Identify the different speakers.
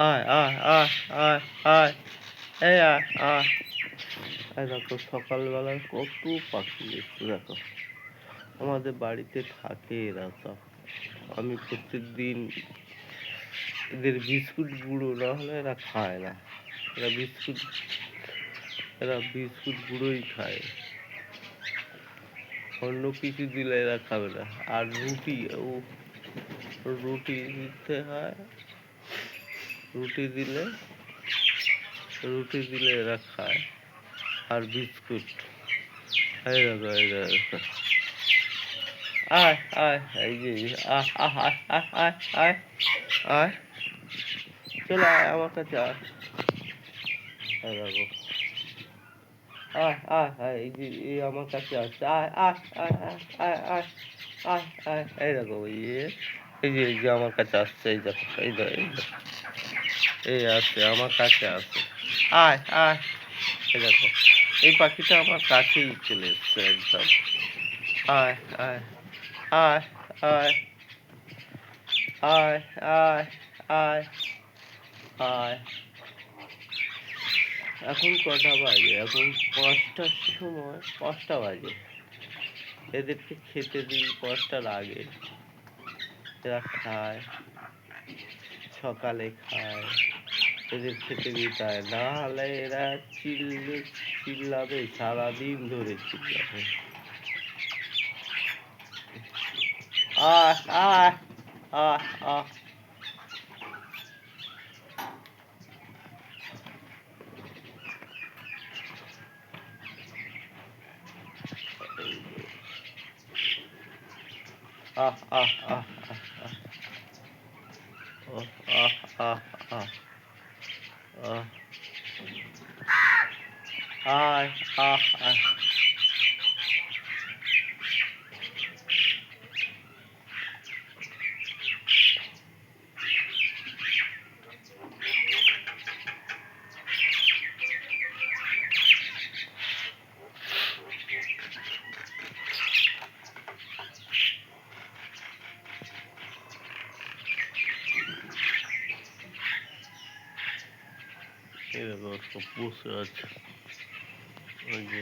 Speaker 1: আয় আয় আয় আয় আয় এই আয় আয়। এই দেখো সকালবেলায় কত পাখি এসছে দেখো। আমাদের বাড়িতে থাকে এরা সব। আমি প্রত্যেকদিন এদের বিস্কুট গুঁড়ো না হলে এরা খায় না। এরা বিস্কুট গুঁড়োই খায়, অন্য কিছু দিলে এরা খাবে না। আর রুটি দিতে হয়, রুটি দিলে এরা খায়। আর বিস্কুট। এই দেখো এই দেখো। আয় আয় এই যে আয় আয় আয় আয় আয় আয় চলে আয় আমার কাছে আয়। এই দেখো আয় আয় আয় এই যে আমার কাছে আসছে। আয় আয় আয় আয় আয় আয় আয় আয় এই দেখো এই যে আমার কাছে আসছে। এই দেখো এই দেখো এই দেখো এই আসছে আমার কাছে আসছে। আয় আয় এই দেখো এই পাখিটা আমার কাছেই চলে এসছে একদম। আয় আয় আয় আয় আয় আয় আয় আয়। এখন কটা বাজে? এখন ৫টার সময়, ৫টা বাজে। এদেরকে খেতে দিই ৫টার আগে। এরা খায়, সকালে খায়। এদের খেতে দিতে হয়, না হলে এরা চিল্লাবে, সারাদিন ধরে চিল্লাবে। আহ আহ আহ আহ আহ আহ আহ আহ আহ আহ আহ আয় আহ আহ। এই দেখো সব বসে আছে ওই যে।